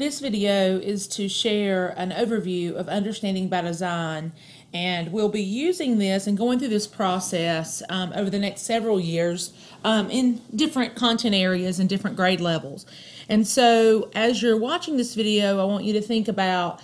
This video is to share an overview of understanding by design, and we'll be using this and going through this process over the next several years in different content areas and different grade levels. And so as you're watching this video, I want you to think about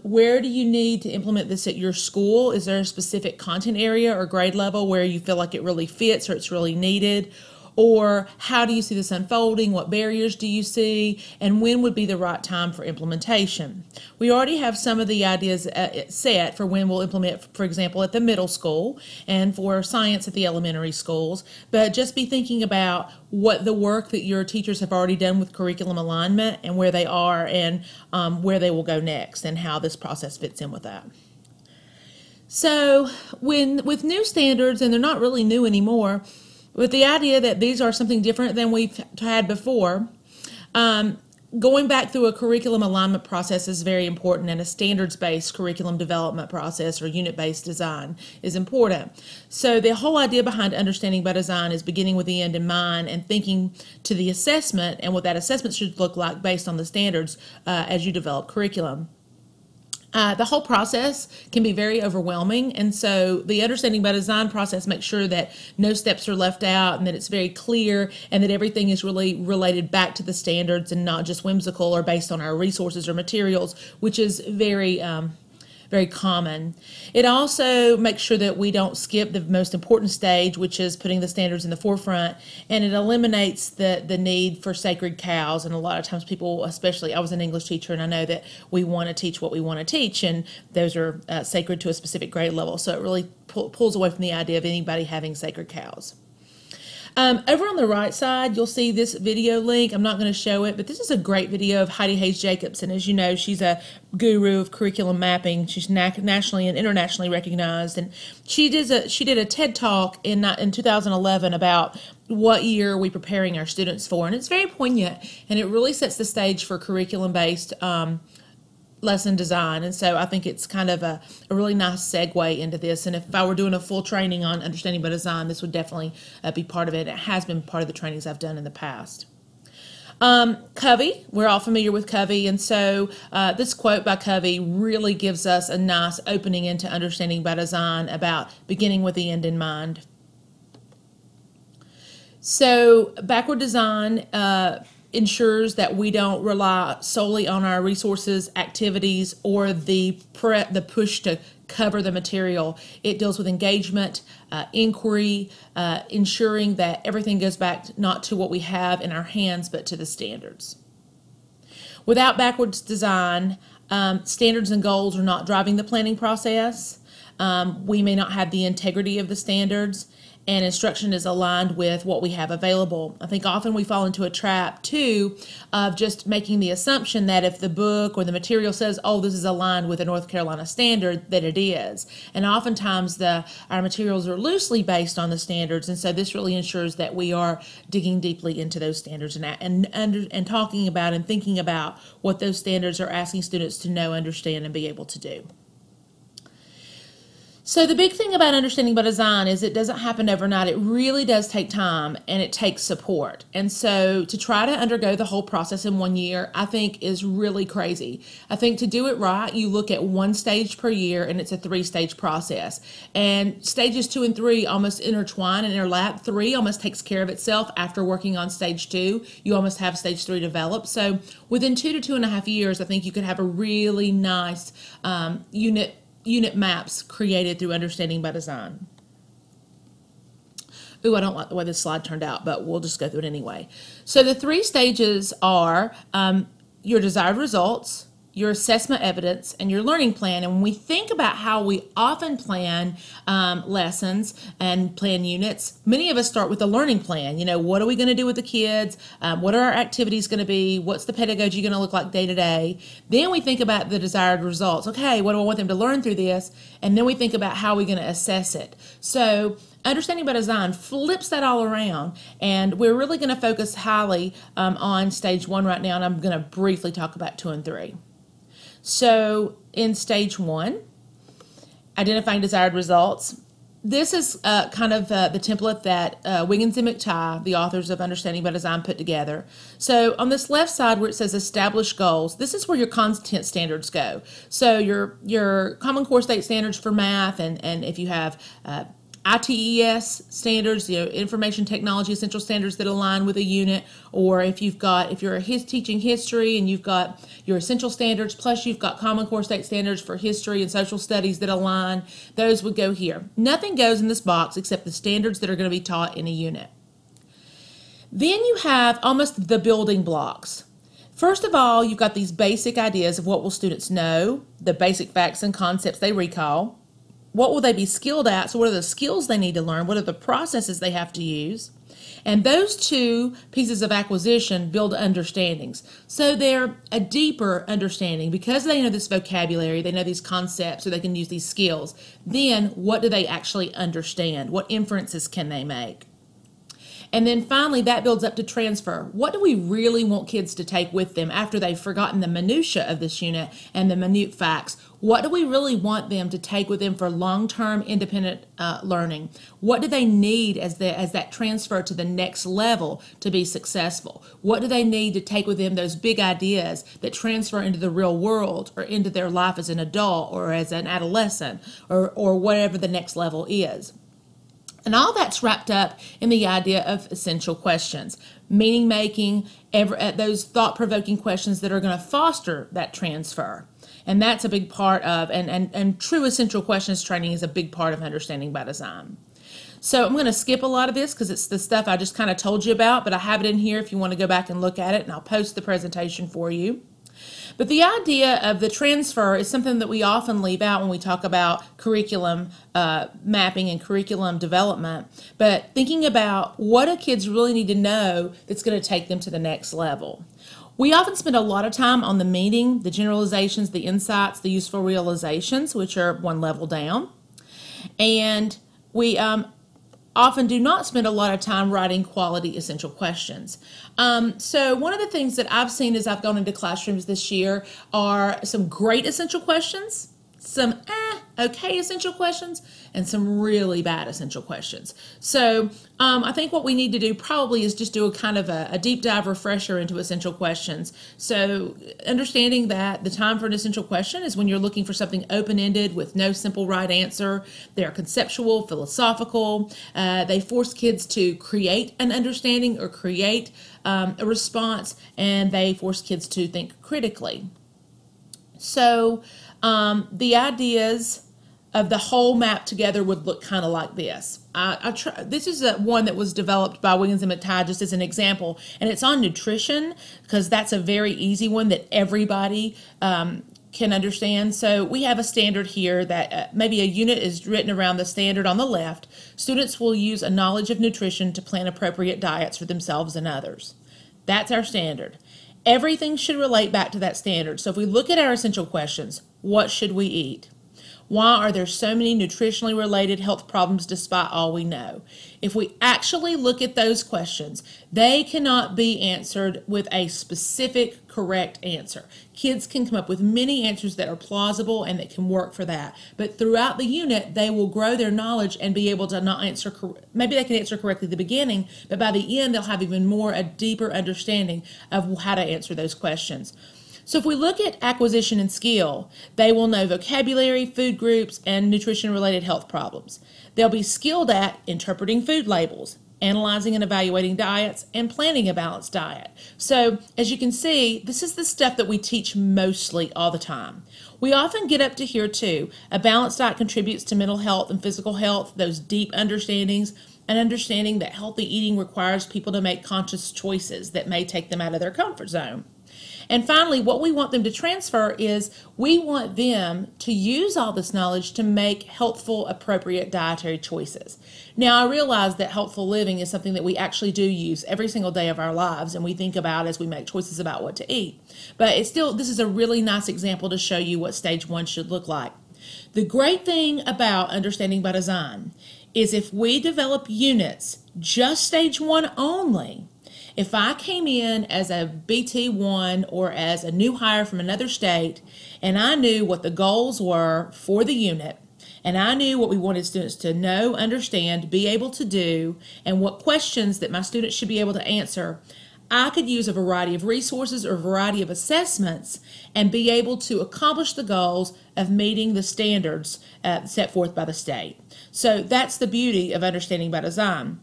where do you need to implement this at your school? Is there a specific content area or grade level where you feel like it really fits or it's really needed? Or how do you see this unfolding? What barriers do you see? And when would be the right time for implementation? We already have some of the ideas set for when we'll implement, for example, at the middle school and for science at the elementary schools. But just be thinking about what the work that your teachers have already done with curriculum alignment and where they are and where they will go next and how this process fits in with that. So with new standards, and they're not really new anymore, with the idea that these are something different than we've had before, going back through a curriculum alignment process is very important, and a standards-based curriculum development process or unit-based design is important. So the whole idea behind understanding by design is beginning with the end in mind and thinking to the assessment and what that assessment should look like based on the standards as you develop curriculum. The whole process can be very overwhelming, and so the understanding by design process makes sure that no steps are left out and that it's very clear and that everything is really related back to the standards and not just whimsical or based on our resources or materials, which is very common. It also makes sure that we don't skip the most important stage, which is putting the standards in the forefront, and it eliminates the need for sacred cows. And a lot of times people, especially, I was an English teacher, and I know that we want to teach what we want to teach, and those are sacred to a specific grade level. So it really pulls away from the idea of anybody having sacred cows. Over on the right side, you'll see this video link. I'm not going to show it, but this is a great video of Heidi Hayes Jacobson. As you know, she's a guru of curriculum mapping. She's nationally and internationally recognized, and she did a TED Talk in 2011 about what year are we preparing our students for, and it's very poignant, and it really sets the stage for curriculum-based lesson design. And so I think it's kind of a really nice segue into this. And if I were doing a full training on understanding by design, this would definitely be part of it. It has been part of the trainings I've done in the past. Covey, we're all familiar with Covey, and so this quote by Covey really gives us a nice opening into understanding by design about beginning with the end in mind. So backward design ensures that we don't rely solely on our resources, activities, or the push to cover the material. It deals with engagement, inquiry, ensuring that everything goes back not to what we have in our hands, but to the standards. Without backwards design, standards and goals are not driving the planning process. We may not have the integrity of the standards, and instruction is aligned with what we have available. I think often we fall into a trap, too, of just making the assumption that if the book or the material says, oh, this is aligned with a North Carolina standard, that it is. And oftentimes our materials are loosely based on the standards, and so this really ensures that we are digging deeply into those standards and talking about and thinking about what those standards are asking students to know, understand, and be able to do. So the big thing about understanding by design is it doesn't happen overnight. It really does take time, and it takes support. And so to try to undergo the whole process in 1 year, I think is really crazy. I think to do it right, you look at one stage per year, and it's a 3-stage process. And stages 2 and 3 almost intertwine and interlap. 3 almost takes care of itself after working on stage 2. You almost have stage 3 developed. So within 2 to 2.5 years, I think you could have a really nice unit maps created through understanding by design. Ooh, I don't like the way this slide turned out, but we'll just go through it anyway. So the 3 stages are your desired results, your assessment evidence, and your learning plan. And when we think about how we often plan lessons and plan units, many of us start with a learning plan. You know, what are we going to do with the kids? What are our activities going to be? What's the pedagogy going to look like day to day? Then we think about the desired results. Okay, what do I want them to learn through this? And then we think about how we're going to assess it. So understanding by design flips that all around, and we're really going to focus highly on stage 1 right now, and I'm going to briefly talk about 2 and 3. So in stage 1, identifying desired results, this is kind of the template that Wiggins and McTighe, the authors of Understanding by Design, put together. So on this left side where it says establish goals, this is where your content standards go. So your Common Core State standards for math, and if you have ITES standards, information technology essential standards that align with a unit, or if you're teaching history and you've got your essential standards, plus you've got Common Core State standards for history and social studies that align, those would go here. Nothing goes in this box except the standards that are going to be taught in a unit. Then you have almost the building blocks. First of all, you've got these basic ideas of what will students know, the basic facts and concepts they recall. What will they be skilled at? So what are the skills they need to learn? What are the processes they have to use? And those two pieces of acquisition build understandings. So they're a deeper understanding because they know this vocabulary, they know these concepts, so they can use these skills. Then what do they actually understand? What inferences can they make? And then finally, that builds up to transfer. What do we really want kids to take with them after they've forgotten the minutia of this unit and the minute facts? What do we really want them to take with them for long-term independent learning? What do they need as that transfer to the next level to be successful? What do they need to take with them, those big ideas that transfer into the real world or into their life as an adult or as an adolescent or whatever the next level is? And all that's wrapped up in the idea of essential questions, meaning making, those thought-provoking questions that are going to foster that transfer. And that's a big part of, and true essential questions training is a big part of Understanding by Design. So I'm going to skip a lot of this because it's the stuff I just kind of told you about, but I have it in here if you want to go back and look at it, and I'll post the presentation for you. But the idea of the transfer is something that we often leave out when we talk about curriculum mapping and curriculum development. But thinking about what do kids really need to know that's going to take them to the next level. We often spend a lot of time on the meaning, the generalizations, the insights, the useful realizations, which are one level down. And we often do not spend a lot of time writing quality essential questions. So one of the things that I've seen as I've gone into classrooms this year are some great essential questions, some okay essential questions, and some really bad essential questions. So I think what we need to do probably is just do a kind of a deep dive refresher into essential questions. So understanding that the time for an essential question is when you're looking for something open-ended with no simple right answer. They're conceptual, philosophical. They force kids to create an understanding or create a response, and they force kids to think critically. So the ideas of the whole map together would look kind of like this. This is one that was developed by Wiggins and McTighe just as an example, and it's on nutrition because that's a very easy one that everybody can understand. So we have a standard here that maybe a unit is written around the standard on the left. Students will use a knowledge of nutrition to plan appropriate diets for themselves and others. That's our standard. Everything should relate back to that standard. So if we look at our essential questions, what should we eat? Why are there so many nutritionally related health problems despite all we know? If we actually look at those questions, they cannot be answered with a specific correct answer. Kids can come up with many answers that are plausible and that can work for that. But throughout the unit, they will grow their knowledge and be able to not answer, maybe they can answer correctly at the beginning, but by the end, they'll have even more, a deeper understanding of how to answer those questions. So if we look at acquisition and skill, they will know vocabulary, food groups, and nutrition-related health problems. They'll be skilled at interpreting food labels, analyzing and evaluating diets, and planning a balanced diet. So as you can see, this is the stuff that we teach mostly all the time. We often get up to here too. A balanced diet contributes to mental health and physical health, those deep understandings, and understanding that healthy eating requires people to make conscious choices that may take them out of their comfort zone. And finally, what we want them to transfer is we want them to use all this knowledge to make healthful, appropriate dietary choices. Now, I realize that healthful living is something that we actually do use every single day of our lives and we think about as we make choices about what to eat. But it's still, this is a really nice example to show you what stage one should look like. The great thing about Understanding by Design is if we develop units, just stage one only, if I came in as a BT1 or as a new hire from another state and I knew what the goals were for the unit And I knew what we wanted students to know, understand, be able to do, and what questions that my students should be able to answer. I could use a variety of resources or a variety of assessments and be able to accomplish the goals of meeting the standards set forth by the state. So that's the beauty of understanding by design.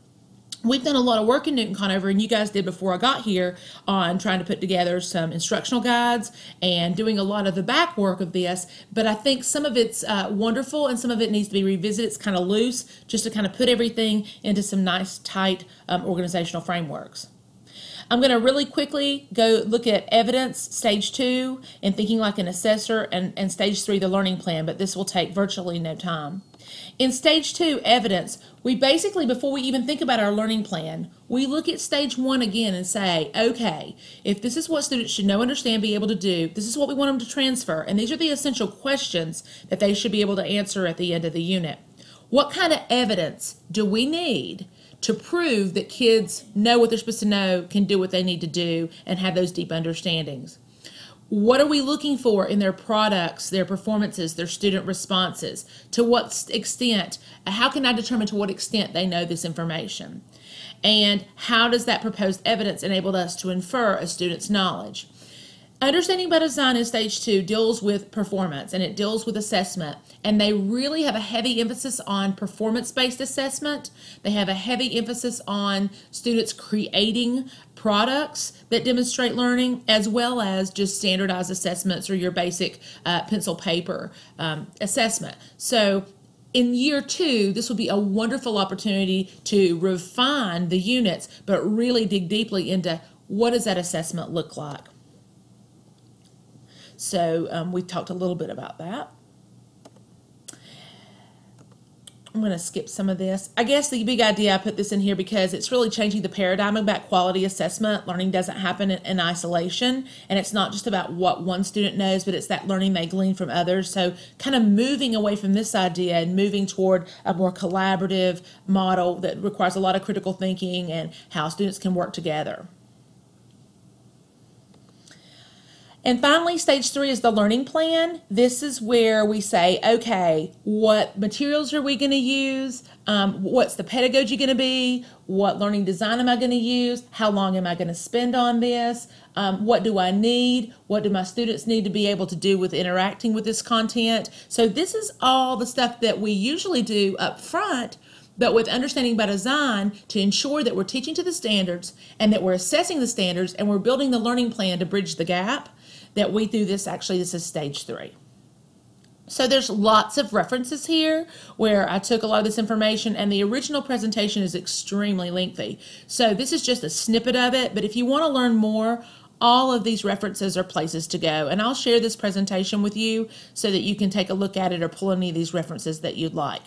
We've done a lot of work in Newton Conover, and you guys did before I got here, on trying to put together some instructional guides and doing a lot of the back work of this, but I think some of it's wonderful and some of it needs to be revisited. It's kind of loose, just to kind of put everything into some nice, tight organizational frameworks. I'm going to really quickly go look at evidence, stage 2, and thinking like an assessor, and stage 3, the learning plan, but this will take virtually no time. In stage 2, evidence, we basically, before we even think about our learning plan, we look at stage 1 again and say, okay, if this is what students should know, understand, be able to do, this is what we want them to transfer, and these are the essential questions that they should be able to answer at the end of the unit. What kind of evidence do we need to prove that kids know what they're supposed to know, can do what they need to do, and have those deep understandings? What are we looking for in their products, their performances, their student responses? To what extent, how can I determine to what extent they know this information? And how does that proposed evidence enable us to infer a student's knowledge? Understanding by design in stage 2 deals with performance, and it deals with assessment, and they really have a heavy emphasis on performance-based assessment. They have a heavy emphasis on students creating products that demonstrate learning, as well as just standardized assessments or your basic pencil paper assessment. So in year 2, this will be a wonderful opportunity to refine the units, but really dig deeply into what does that assessment look like. So we talked a little bit about that. I'm going to skip some of this. I guess the big idea, I put this in here because it's really changing the paradigm about quality assessment. Learning doesn't happen in isolation, and it's not just about what one student knows, but it's that learning they glean from others. So kind of moving away from this idea and moving toward a more collaborative model that requires a lot of critical thinking and how students can work together. And finally, stage 3 is the learning plan. This is where we say, okay, what materials are we going to use? What's the pedagogy going to be? What learning design am I going to use? How long am I going to spend on this? What do I need? What do my students need to be able to do with interacting with this content? So this is all the stuff that we usually do up front, but with understanding by design to ensure that we're teaching to the standards and that we're assessing the standards and we're building the learning plan to bridge the gap, that we do this. Actually, this is stage 3. So there's lots of references here where I took a lot of this information, and the original presentation is extremely lengthy. So this is just a snippet of it, but if you want to learn more, all of these references are places to go. And I'll share this presentation with you so that you can take a look at it or pull any of these references that you'd like.